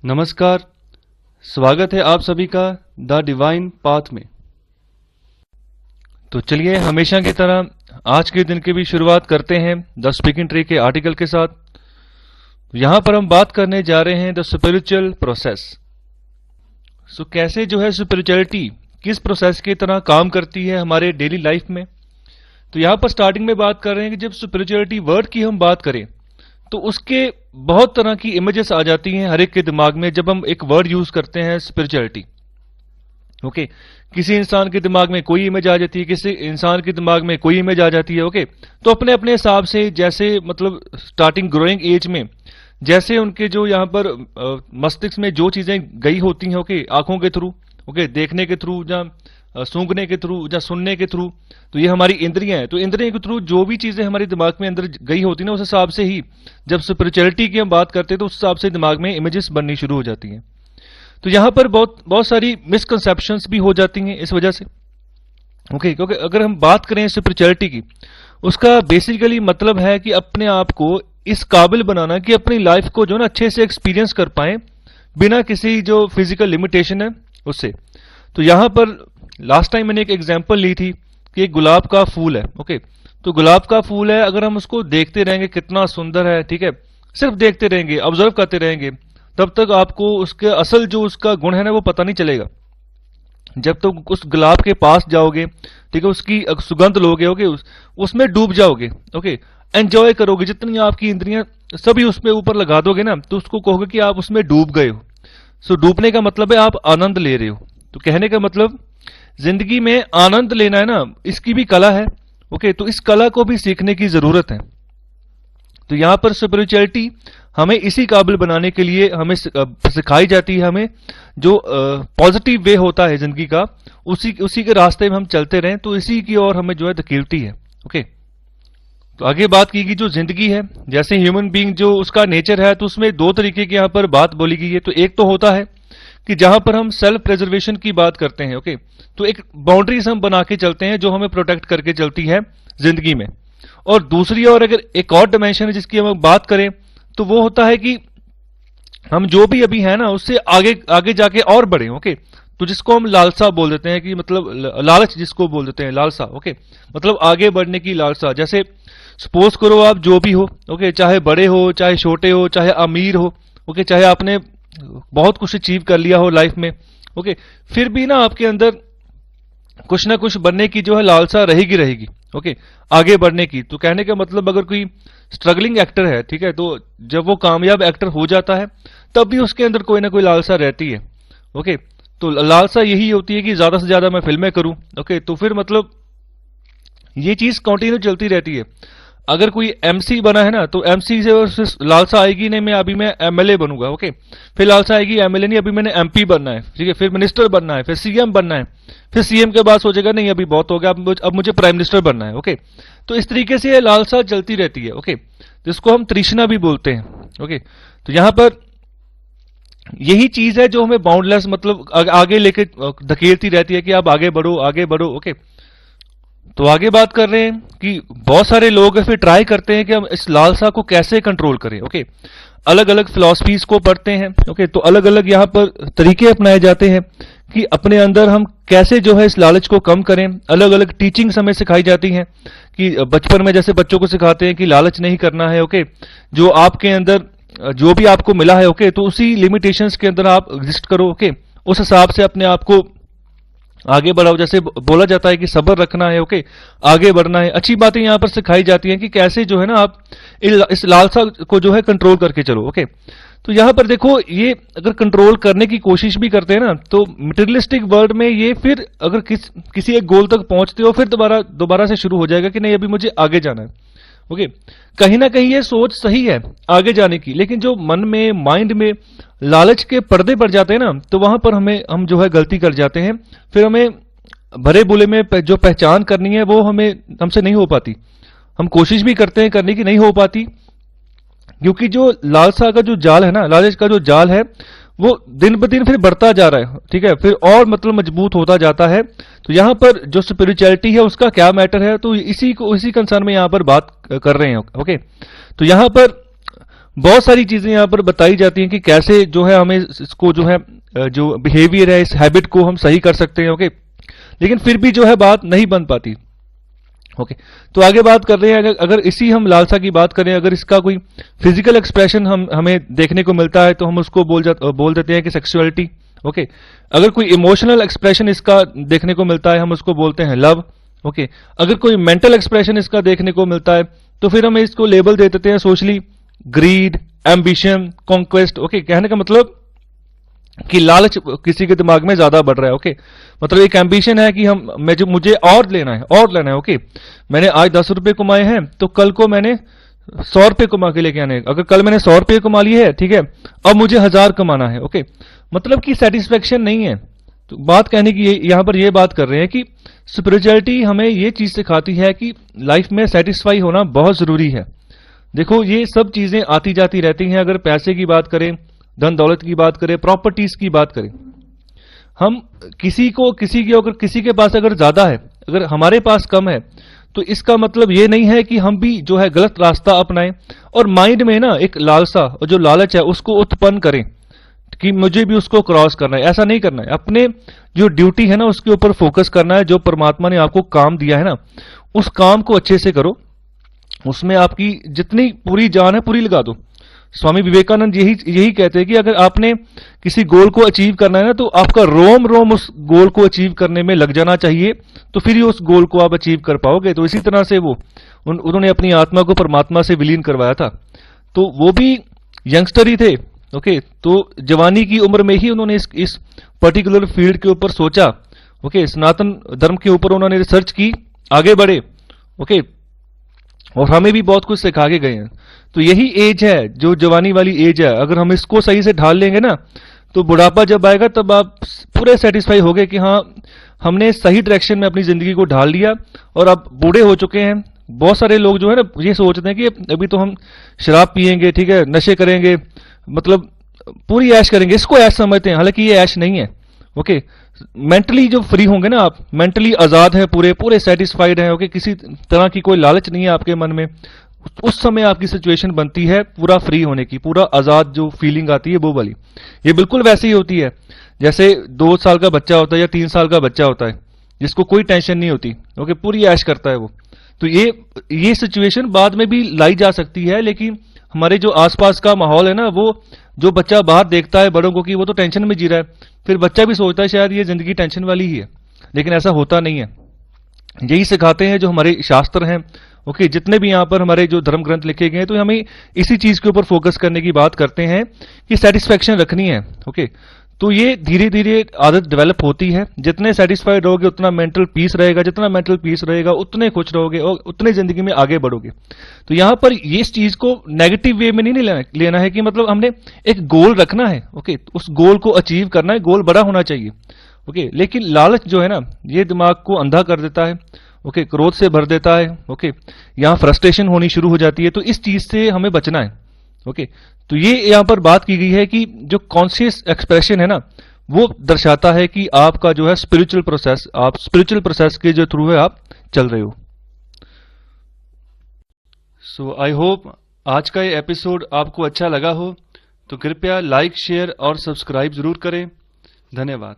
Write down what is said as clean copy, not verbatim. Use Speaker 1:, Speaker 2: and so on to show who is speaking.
Speaker 1: नमस्कार, स्वागत है आप सभी का द डिवाइन पाथ में। तो चलिए हमेशा की तरह आज के दिन की भी शुरुआत करते हैं द स्पीकिंग ट्री के आर्टिकल के साथ। यहां पर हम बात करने जा रहे हैं द स्पिरिचुअल प्रोसेस। सो कैसे जो है स्पिरिचुअलिटी किस प्रोसेस की तरह काम करती है हमारे डेली लाइफ में। तो यहां पर स्टार्टिंग में बात कर रहे हैं कि जब स्पिरिचुअलिटी वर्ड की हम बात करें तो उसके बहुत तरह की इमेजेस आ जाती हैं हर एक के दिमाग में जब हम एक वर्ड यूज करते हैं स्पिरिचुअलिटी। ओके, किसी इंसान के दिमाग में कोई इमेज आ जाती है, किसी इंसान के दिमाग में कोई इमेज आ जाती है। ओके, तो अपने अपने हिसाब से जैसे मतलब स्टार्टिंग ग्रोइंग एज में जैसे उनके जो यहाँ पर मस्तिष्क में जो चीजें गई होती हैं, ओके, आंखों के थ्रू, ओके, देखने के थ्रू या सूंघने के थ्रू या सुनने के थ्रू, तो ये हमारी इंद्रियां हैं। तो इंद्रियों के थ्रू जो भी चीजें हमारे दिमाग में अंदर गई होती है ना, उस हिसाब से ही जब स्पिरिचुअलिटी की हम बात करते हैं तो उस हिसाब से दिमाग में इमेजेस बननी शुरू हो जाती हैं। तो यहां पर बहुत सारी मिसकंसेप्शंस भी हो जाती हैं इस वजह से। ओके, क्योंकि अगर हम बात करें स्पिरिचुअलिटी की, उसका बेसिकली मतलब है कि अपने आप को इस काबिल बनाना कि अपनी लाइफ को जो ना अच्छे से एक्सपीरियंस कर पाए बिना किसी जो फिजिकल लिमिटेशन है उससे। तो यहां पर लास्ट टाइम मैंने एक एग्जांपल ली थी कि एक गुलाब का फूल है। ओके, तो गुलाब का फूल है, अगर हम उसको देखते रहेंगे कितना सुंदर है, ठीक है, सिर्फ देखते रहेंगे, ऑब्जर्व करते रहेंगे, तब तक आपको उसके असल जो उसका गुण है ना वो पता नहीं चलेगा। जब तक उस गुलाब के पास जाओगे, ठीक है, उसकी सुगंध लोगे, ओके, उसमें डूब जाओगे, ओके, एंजॉय करोगे, जितनी आपकी इंद्रियां सभी उसमें ऊपर लगा दोगे ना, तो उसको कहोगे कि आप उसमें डूब गए हो। सो डूबने का मतलब है आप आनंद ले रहे हो। तो कहने का मतलब जिंदगी में आनंद लेना है ना, इसकी भी कला है। ओके, तो इस कला को भी सीखने की जरूरत है। तो यहां पर स्पिरिचुअलिटी हमें इसी काबिल बनाने के लिए हमें सिखाई जाती है। हमें जो पॉजिटिव वे होता है जिंदगी का, उसी के रास्ते में हम चलते रहें, तो इसी की ओर हमें जो है धकेलती है। ओके, तो आगे बात की गई जो जिंदगी है, जैसे ह्यूमन बीइंग जो उसका नेचर है, तो उसमें दो तरीके की यहां पर बात बोली गई है। तो एक तो होता है कि जहां पर हम सेल्फ प्रिजर्वेशन की बात करते हैं। ओके, तो एक बाउंड्रीज हम बना के चलते हैं जो हमें प्रोटेक्ट करके चलती है जिंदगी में। और दूसरी ओर अगर एक और डिमेंशन है जिसकी हम बात करें, तो वो होता है कि हम जो भी अभी है ना उससे आगे आगे जाके और बढ़े। ओके, तो जिसको हम लालसा बोल देते हैं कि मतलब लालच जिसको बोल देते हैं, लालसा। ओके, मतलब आगे बढ़ने की लालसा। जैसे सपोज करो आप जो भी हो, ओके, चाहे बड़े हो, चाहे छोटे हो, चाहे अमीर हो, ओके, चाहे आपने बहुत कुछ अचीव कर लिया हो लाइफ में, ओके, फिर भी ना आपके अंदर कुछ ना कुछ बनने की जो है लालसा रहेगी रहेगी। ओके, आगे बढ़ने की। तो कहने का मतलब अगर कोई स्ट्रगलिंग एक्टर है, ठीक है, तो जब वो कामयाब एक्टर हो जाता है तब भी उसके अंदर कोई ना कोई लालसा रहती है। ओके, तो लालसा यही होती है कि ज्यादा से ज्यादा मैं फिल्में करूं। ओके, तो फिर मतलब ये चीज कंटिन्यू चलती रहती है। अगर कोई एमसी बना है ना, तो एमसी से लालसा आएगी नहीं मैं एमएलए बनूंगा। ओके, फिर लालसा आएगी एमएलए नहीं, अभी मैंने एमपी बनना है, ठीक है, फिर मिनिस्टर बनना है, फिर सीएम बनना है, फिर सीएम के बाद सोचेगा नहीं अभी बहुत हो गया, अब मुझे प्राइम मिनिस्टर बनना है। ओके, तो इस तरीके से ये लालसा चलती रहती है। ओके, जिसको हम तृष्णा भी बोलते हैं। ओके, तो यहां पर यही चीज है जो हमें बाउंडलेस मतलब आगे लेके धकेलती रहती है कि आप आगे बढ़ो आगे बढ़ो। ओके, तो आगे बात कर रहे हैं कि बहुत सारे लोग फिर ट्राई करते हैं कि हम इस लालसा को कैसे कंट्रोल करें। ओके, अलग अलग फिलॉसफीज को पढ़ते हैं। ओके, तो अलग अलग यहाँ पर तरीके अपनाए जाते हैं कि अपने अंदर हम कैसे जो है इस लालच को कम करें। अलग अलग टीचिंग्स हमें सिखाई जाती हैं कि बचपन में जैसे बच्चों को सिखाते हैं कि लालच नहीं करना है। ओके, जो आपके अंदर जो भी आपको मिला है, ओके, तो उसी लिमिटेशंस के अंदर आप एग्जिस्ट करो। ओके, उस हिसाब से अपने आप को आगे बढ़ाओ। जैसे बोला जाता है कि सब्र रखना है, ओके, आगे बढ़ना है। अच्छी बातें यहां पर सिखाई जाती हैं कि कैसे जो है ना आप इस लालसा को जो है कंट्रोल करके चलो। ओके, तो यहां पर देखो, ये अगर कंट्रोल करने की कोशिश भी करते हैं ना, तो मटेरियलिस्टिक वर्ल्ड में ये फिर अगर किसी एक गोल तक पहुंचते हो, फिर दोबारा से शुरू हो जाएगा कि नहीं अभी मुझे आगे जाना है। ओके, कहीं ना कहीं ये सोच सही है आगे जाने की, लेकिन जो मन में माइंड में लालच के पर्दे पड़ जाते हैं ना, तो वहां पर हम जो है गलती कर जाते हैं। फिर हमें भरे बुरे में जो पहचान करनी है वो हमसे नहीं हो पाती। हम कोशिश भी करते हैं करने की, नहीं हो पाती, क्योंकि जो लालसा का जो जाल है ना, लालच का जो जाल है, वो दिन ब दिन फिर बढ़ता जा रहा है। ठीक है, फिर और मतलब मजबूत होता जाता है। तो यहां पर जो स्पिरिचुअलिटी है उसका क्या मैटर है, तो इसी कंसर्न में यहां पर बात कर रहे हैं। ओके, तो यहां पर बहुत सारी चीजें यहाँ पर बताई जाती हैं कि कैसे जो है हमें इसको जो है जो बिहेवियर है, इस हैबिट को हम सही कर सकते हैं। ओके, लेकिन फिर भी जो है बात नहीं बन पाती। ओके, तो आगे बात कर रहे हैं, अगर इसी हम लालसा की बात करें, अगर इसका कोई फिजिकल एक्सप्रेशन हमें देखने को मिलता है तो हम उसको बोल देते हैं कि सेक्सुअलिटी। ओके, अगर कोई इमोशनल एक्सप्रेशन इसका देखने को मिलता है हम उसको बोलते हैं लव। ओके, अगर कोई मेंटल एक्सप्रेशन इसका देखने को मिलता है तो फिर हम इसको लेबल दे देते हैं socially greed, ambition, conquest. Okay, कहने का मतलब कि लालच किसी के दिमाग में ज्यादा बढ़ रहा है। ओके, मतलब एक एम्बिशन है कि मुझे और लेना है, और लेना है। ओके, मैंने आज 10 रुपए कमाए हैं तो कल को मैंने 100 रुपए कमा के लेके आने, अगर कल मैंने 100 रुपए कमा लिए है, ठीक है, अब मुझे 1000 कमाना है। ओके, मतलब कि सेटिस्फेक्शन नहीं है। तो बात कहने की यहां पर ये बात कर रहे हैं कि स्पिरिचुअलिटी हमें ये चीज सिखाती है कि लाइफ में सेटिस्फाई होना बहुत जरूरी है। देखो, ये सब चीजें आती जाती रहती हैं। अगर पैसे की बात करें, धन दौलत की बात करें, प्रॉपर्टीज की बात करें, हम किसी के पास अगर ज्यादा है, अगर हमारे पास कम है, तो इसका मतलब ये नहीं है कि हम भी जो है गलत रास्ता अपनाएं और माइंड में ना एक लालसा और जो लालच है उसको उत्पन्न करें कि मुझे भी उसको क्रॉस करना है। ऐसा नहीं करना है। अपने जो ड्यूटी है ना उसके ऊपर फोकस करना है। जो परमात्मा ने आपको काम दिया है ना, उस काम को अच्छे से करो, उसमें आपकी जितनी पूरी जान है पूरी लगा दो। स्वामी विवेकानंद यही कहते हैं कि अगर आपने किसी गोल को अचीव करना है ना, तो आपका रोम रोम उस गोल को अचीव करने में लग जाना चाहिए, तो फिर ही उस गोल को आप अचीव कर पाओगे। तो इसी तरह से उन्होंने अपनी आत्मा को परमात्मा से विलीन करवाया था। तो वो भी यंगस्टर ही थे। ओके, तो जवानी की उम्र में ही उन्होंने इस पर्टिकुलर फील्ड के ऊपर सोचा। ओके, सनातन धर्म के ऊपर उन्होंने रिसर्च की, आगे बढ़े। ओके, और हमें भी बहुत कुछ सिखा के गए हैं। तो यही एज है जो जवानी वाली एज है, अगर हम इसको सही से ढाल लेंगे ना, तो बुढ़ापा जब आएगा तब आप पूरे सेटिस्फाई हो गए कि हाँ, हमने सही डायरेक्शन में अपनी जिंदगी को ढाल लिया और अब बूढ़े हो चुके हैं। बहुत सारे लोग जो है ना ये सोचते हैं कि अभी तो हम शराब पियेंगे, ठीक है, नशे करेंगे, मतलब पूरी ऐश करेंगे, इसको ऐश समझते हैं, हालांकि ये ऐश नहीं है। ओके, मेंटली जो फ्री होंगे ना आप, मेंटली आजाद है, पूरे पूरे सेटिस्फाइड है। ओके, किसी तरह की कोई लालच नहीं है आपके मन में, उस समय आपकी सिचुएशन बनती है पूरा फ्री होने की, पूरा आजाद जो फीलिंग आती है वो वाली। ये बिल्कुल वैसे ही होती है जैसे 2 साल का बच्चा होता है या 3 साल का बच्चा होता है जिसको कोई टेंशन नहीं होती। ओके, पूरी ऐश करता है वो। तो ये सिचुएशन बाद में भी लाई जा सकती है, लेकिन हमारे जो आसपास का माहौल है ना, वो जो बच्चा बाहर देखता है बड़ों को कि वो तो टेंशन में जी रहा है, फिर बच्चा भी सोचता है शायद ये जिंदगी टेंशन वाली ही है, लेकिन ऐसा होता नहीं है। यही सिखाते हैं जो हमारे शास्त्र हैं। ओके, जितने भी यहाँ पर हमारे जो धर्म ग्रंथ लिखे गए हैं, तो हमें इसी चीज के ऊपर फोकस करने की बात करते हैं कि सेटिस्फेक्शन रखनी है। ओके, तो ये धीरे धीरे आदत डेवलप होती है। जितने सेटिस्फाइड रहोगे उतना मेंटल पीस रहेगा, जितना मेंटल पीस रहेगा उतने खुश रहोगे और उतने जिंदगी में आगे बढ़ोगे। तो यहां पर ये इस चीज को नेगेटिव वे में नहीं लेना है कि मतलब हमने एक गोल रखना है। ओके, उस गोल को अचीव करना है, गोल बड़ा होना चाहिए। ओके, लेकिन लालच जो है ना, ये दिमाग को अंधा कर देता है। ओके, क्रोध से भर देता है। ओके, यहां फ्रस्ट्रेशन होनी शुरू हो जाती है। तो इस चीज से हमें बचना है। ओके, तो ये यहां पर बात की गई है कि जो कॉन्शियस एक्सप्रेशन है ना, वो दर्शाता है कि आपका जो है स्पिरिचुअल प्रोसेस, आप स्पिरिचुअल प्रोसेस के जो थ्रू है आप चल रहे हो। सो आई होप आज का ये एपिसोड आपको अच्छा लगा हो, तो कृपया लाइक, शेयर और सब्सक्राइब जरूर करें। धन्यवाद।